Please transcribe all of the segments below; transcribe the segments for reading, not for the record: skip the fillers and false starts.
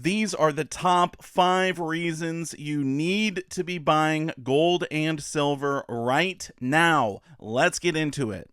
These are the top 5 reasons you need to be buying gold and silver right now. Let's get into it.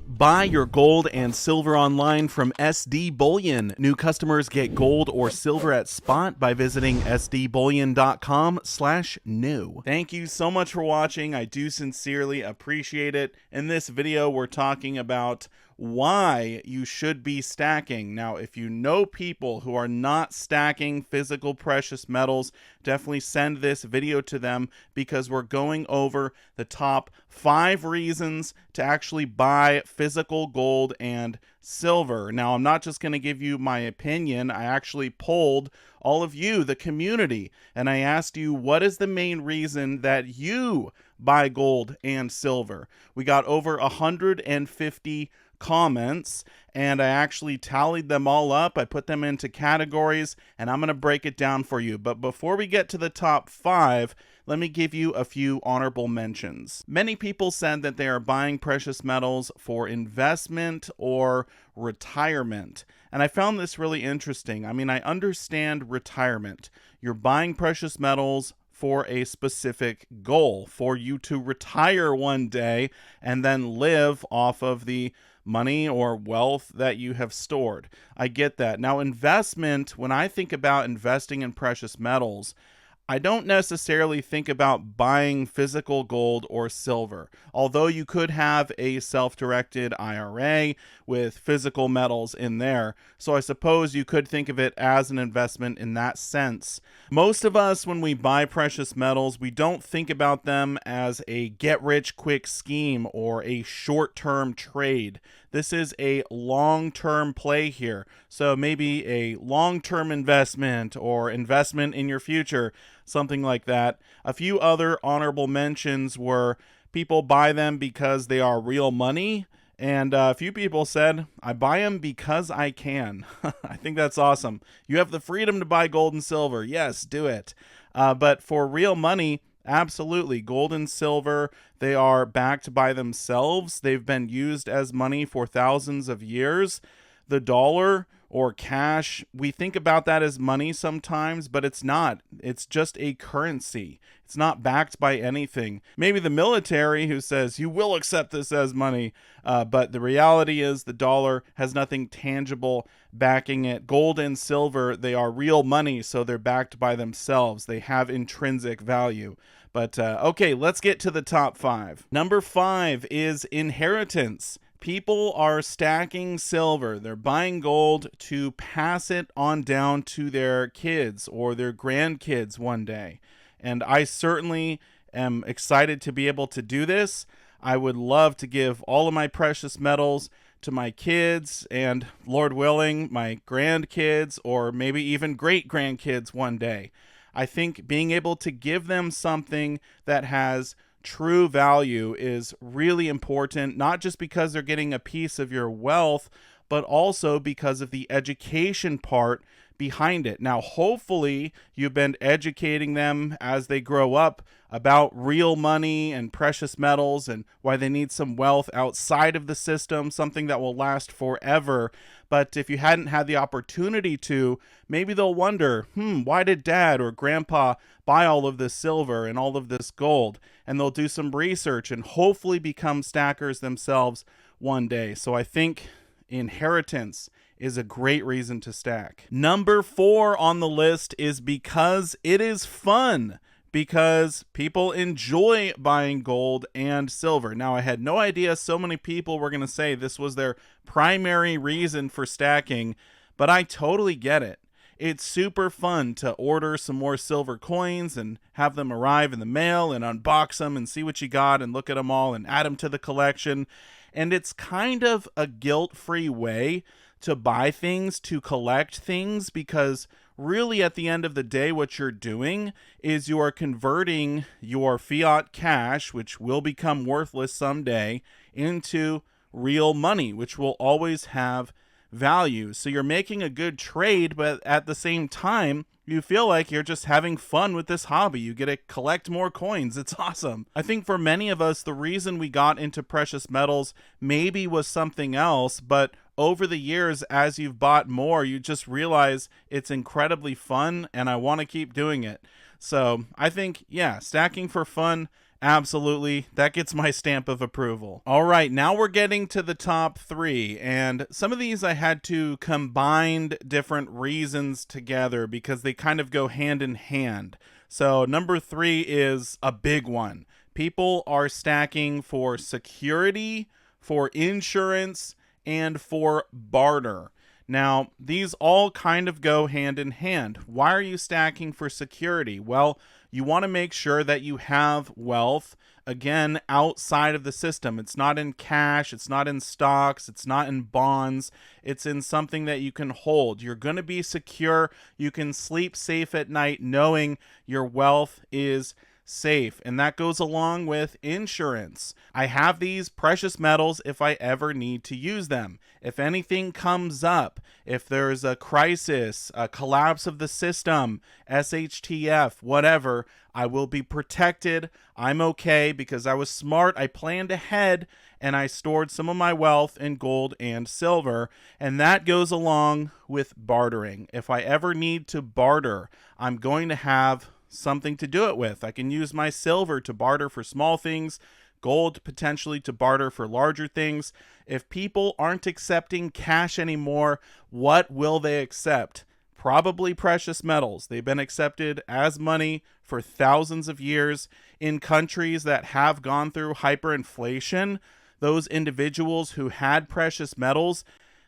Buy your gold and silver online from SD Bullion. New customers get gold or silver at spot by visiting sdbullion.com/new. Thank you so much for watching. I do sincerely appreciate it. In this video, we're talking about why you should be stacking. Now, if you know people who are not stacking physical precious metals, definitely send this video to them because we're going over the top 5 reasons to actually buy physical gold and silver. Now, I'm not just going to give you my opinion. I actually polled all of you, the community, and I asked you, what is the main reason that you buy gold and silver? We got over 150 comments, and I actually tallied them all up. I put them into categories, and I'm going to break it down for you. But before we get to the top 5, let me give you a few honorable mentions. Many people said that they are buying precious metals for investment or retirement. And I found this really interesting. I mean, I understand retirement. You're buying precious metals for a specific goal, for you to retire one day and then live off of the money or wealth that you have stored. I get that. Now, investment, when I think about investing in precious metals, I don't necessarily think about buying physical gold or silver, although you could have a self-directed IRA with physical metals in there. So I suppose you could think of it as an investment in that sense. Most of us, when we buy precious metals, we don't think about them as a get-rich-quick scheme or a short-term trade. This is a long-term play here. So maybe a long-term investment or investment in your future, something like that. A few other honorable mentions were people buy them because they are real money. And a few people said, I buy them because I can. I think that's awesome. You have the freedom to buy gold and silver. Yes, do it. But for real money, absolutely. Gold and silver, they are backed by themselves. They've been used as money for thousands of years. The dollar or cash, we think about that as money sometimes, but it's not. It's just a currency. It's not backed by anything. Maybe the military who says you will accept this as money, but the reality is the dollar has nothing tangible backing it. Gold and silver, they are real money, so they're backed by themselves. They have intrinsic value. But okay, let's get to the top 5. Number 5 is inheritance. People are stacking silver. They're buying gold to pass it on down to their kids or their grandkids one day. And I certainly am excited to be able to do this. I would love to give all of my precious metals to my kids and, Lord willing, my grandkids or maybe even great-grandkids one day. I think being able to give them something that has true value is really important, not just because they're getting a piece of your wealth, but also because of the education part behind it. Now, hopefully you've been educating them as they grow up about real money and precious metals and why they need some wealth outside of the system, something that will last forever. But if you hadn't had the opportunity to, maybe they'll wonder, why did dad or grandpa buy all of this silver and all of this gold? And they'll do some research and hopefully become stackers themselves one day. So I think inheritance is a great reason to stack. Number 4 on the list is because it is fun. Because people enjoy buying gold and silver. Now, I had no idea so many people were going to say this was their primary reason for stacking, but I totally get it. It's super fun to order some more silver coins and have them arrive in the mail and unbox them and see what you got and look at them all and add them to the collection. And it's kind of a guilt-free way to buy things, to collect things, because really at the end of the day, what you're doing is you are converting your fiat cash, which will become worthless someday, into real money, which will always have value. So you're making a good trade, but at the same time, you feel like you're just having fun with this hobby. You get to collect more coins. It's awesome. I think for many of us, the reason we got into precious metals maybe was something else, but over the years, as you've bought more, you just realize it's incredibly fun and I want to keep doing it. So I think, yeah, stacking for fun, absolutely. That gets my stamp of approval. All right, now we're getting to the top 3. And some of these I had to combine different reasons together because they kind of go hand in hand. So number 3 is a big one. People are stacking for security, for insurance, and for barter. Now, these all kind of go hand in hand. Why are you stacking for security? Well, you want to make sure that you have wealth, again, outside of the system. It's not in cash, it's not in stocks, it's not in bonds, it's in something that you can hold. You're going to be secure. You can sleep safe at night knowing your wealth is safe, and that goes along with insurance. I have these precious metals if I ever need to use them. If anything comes up, if there's a crisis, a collapse of the system, SHTF, whatever, I will be protected. I'm okay because I was smart. I planned ahead and I stored some of my wealth in gold and silver, and that goes along with bartering. If I ever need to barter, I'm going to have something to do it with. I can use my silver to barter for small things, gold potentially to barter for larger things. If people aren't accepting cash anymore, what will they accept? Probably precious metals. They've been accepted as money for thousands of years. In countries that have gone through hyperinflation, those individuals who had precious metals,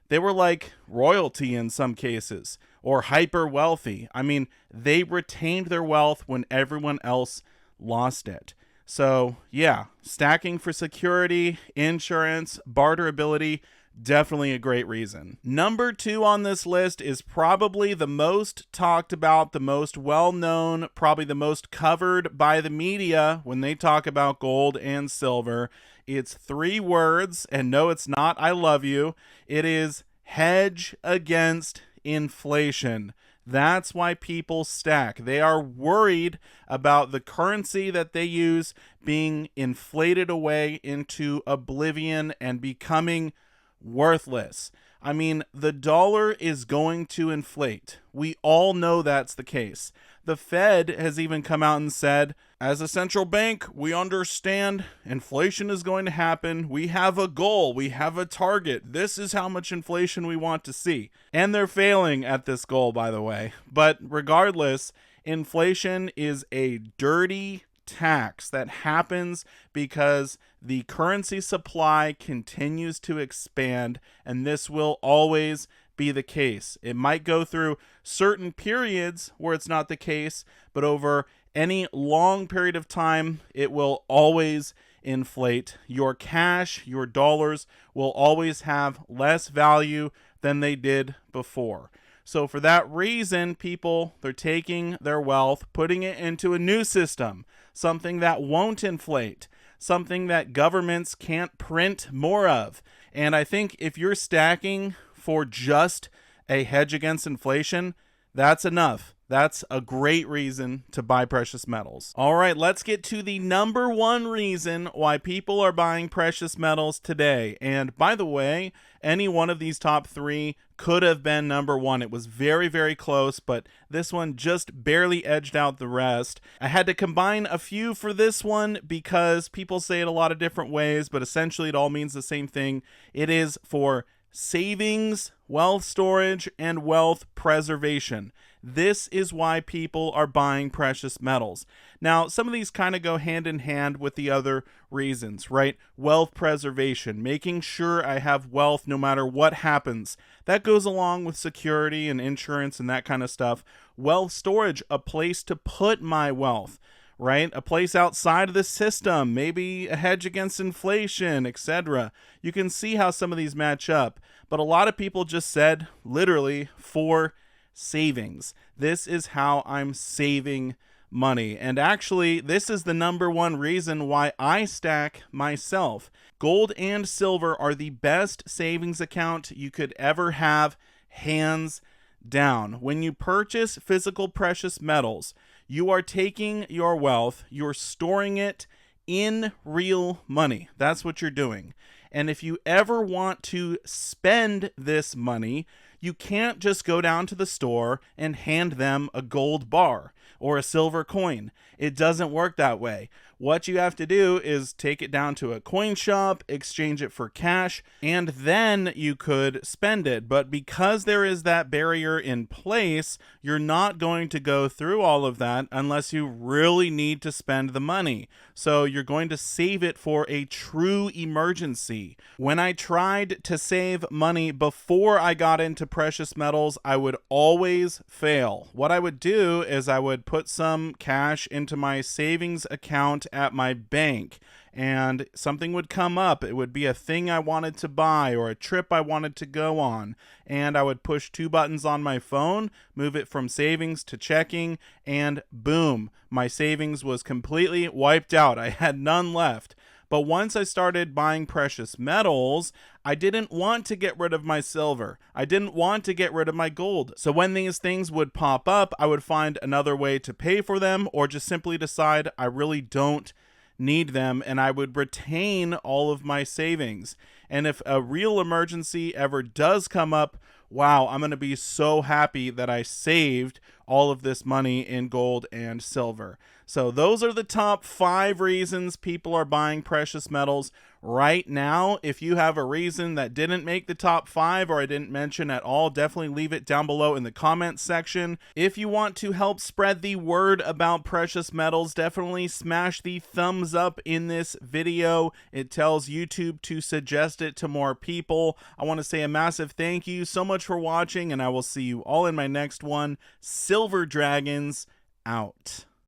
they were like royalty in some cases, or hyper wealthy. I mean, they retained their wealth when everyone else lost it. So yeah, stacking for security, insurance, barterability, definitely a great reason. Number 2 on this list is probably the most talked about, the most well-known, probably the most covered by the media when they talk about gold and silver. It's 3 words, and no, it's not I love you. It is hedge against inflation. That's why people stack. They are worried about the currency that they use being inflated away into oblivion and becoming worthless. I mean, the dollar is going to inflate. We all know that's the case. The Fed has even come out and said, as a central bank, we understand inflation is going to happen. We have a goal. We have a target. This is how much inflation we want to see. And they're failing at this goal, by the way. But regardless, inflation is a dirty tax that happens because the currency supply continues to expand, and this will always be the case. It might go through certain periods where it's not the case, but over any long period of time, it will always inflate. Your cash, your dollars will always have less value than they did before. So for that reason, people, they're taking their wealth, putting it into a new system, something that won't inflate, something that governments can't print more of. And I think if you're stacking for just a hedge against inflation, that's enough. That's a great reason to buy precious metals. All right, let's get to the number 1 reason why people are buying precious metals today. And by the way, any one of these top 3 could have been number 1. It was very, very close, but this one just barely edged out the rest. I had to combine a few for this one because people say it a lot of different ways, but essentially it all means the same thing. It is for savings, wealth storage, and wealth preservation. This is why people are buying precious metals. Now, some of these kind of go hand in hand with the other reasons, right? Wealth preservation, making sure I have wealth no matter what happens. That goes along with security and insurance and that kind of stuff. Wealth storage, a place to put my wealth, right? A place outside of the system, maybe a hedge against inflation, etc. You can see how some of these match up, but a lot of people just said literally for savings. This is how I'm saving money. And actually, this is the number 1 reason why I stack myself. Gold and silver are the best savings account you could ever have, hands down. When you purchase physical precious metals, you are taking your wealth, you're storing it in real money. That's what you're doing. And if you ever want to spend this money, you can't just go down to the store and hand them a gold bar or a silver coin. It doesn't work that way. What you have to do is take it down to a coin shop, exchange it for cash, and then you could spend it. But because there is that barrier in place, you're not going to go through all of that unless you really need to spend the money. So you're going to save it for a true emergency. When I tried to save money before I got into precious metals, I would always fail. What I would do is I would put some cash into my savings account at my bank, and something would come up. It would be a thing I wanted to buy or a trip I wanted to go on, and I would push 2 buttons on my phone, move it from savings to checking, and boom, my savings was completely wiped out. I had none left. But once I started buying precious metals, I didn't want to get rid of my silver. I didn't want to get rid of my gold. So when these things would pop up, I would find another way to pay for them, or just simply decide I really don't need them, and I would retain all of my savings. And if a real emergency ever does come up, wow, I'm going to be so happy that I saved all of this money in gold and silver. So those are the top 5 reasons people are buying precious metals right now. If you have a reason that didn't make the top 5 or I didn't mention at all, definitely leave it down below in the comments section. If you want to help spread the word about precious metals, definitely smash the thumbs up in this video. It tells YouTube to suggest it to more people. I want to say a massive thank you so much for watching, and I will see you all in my next one. Silver Dragons out.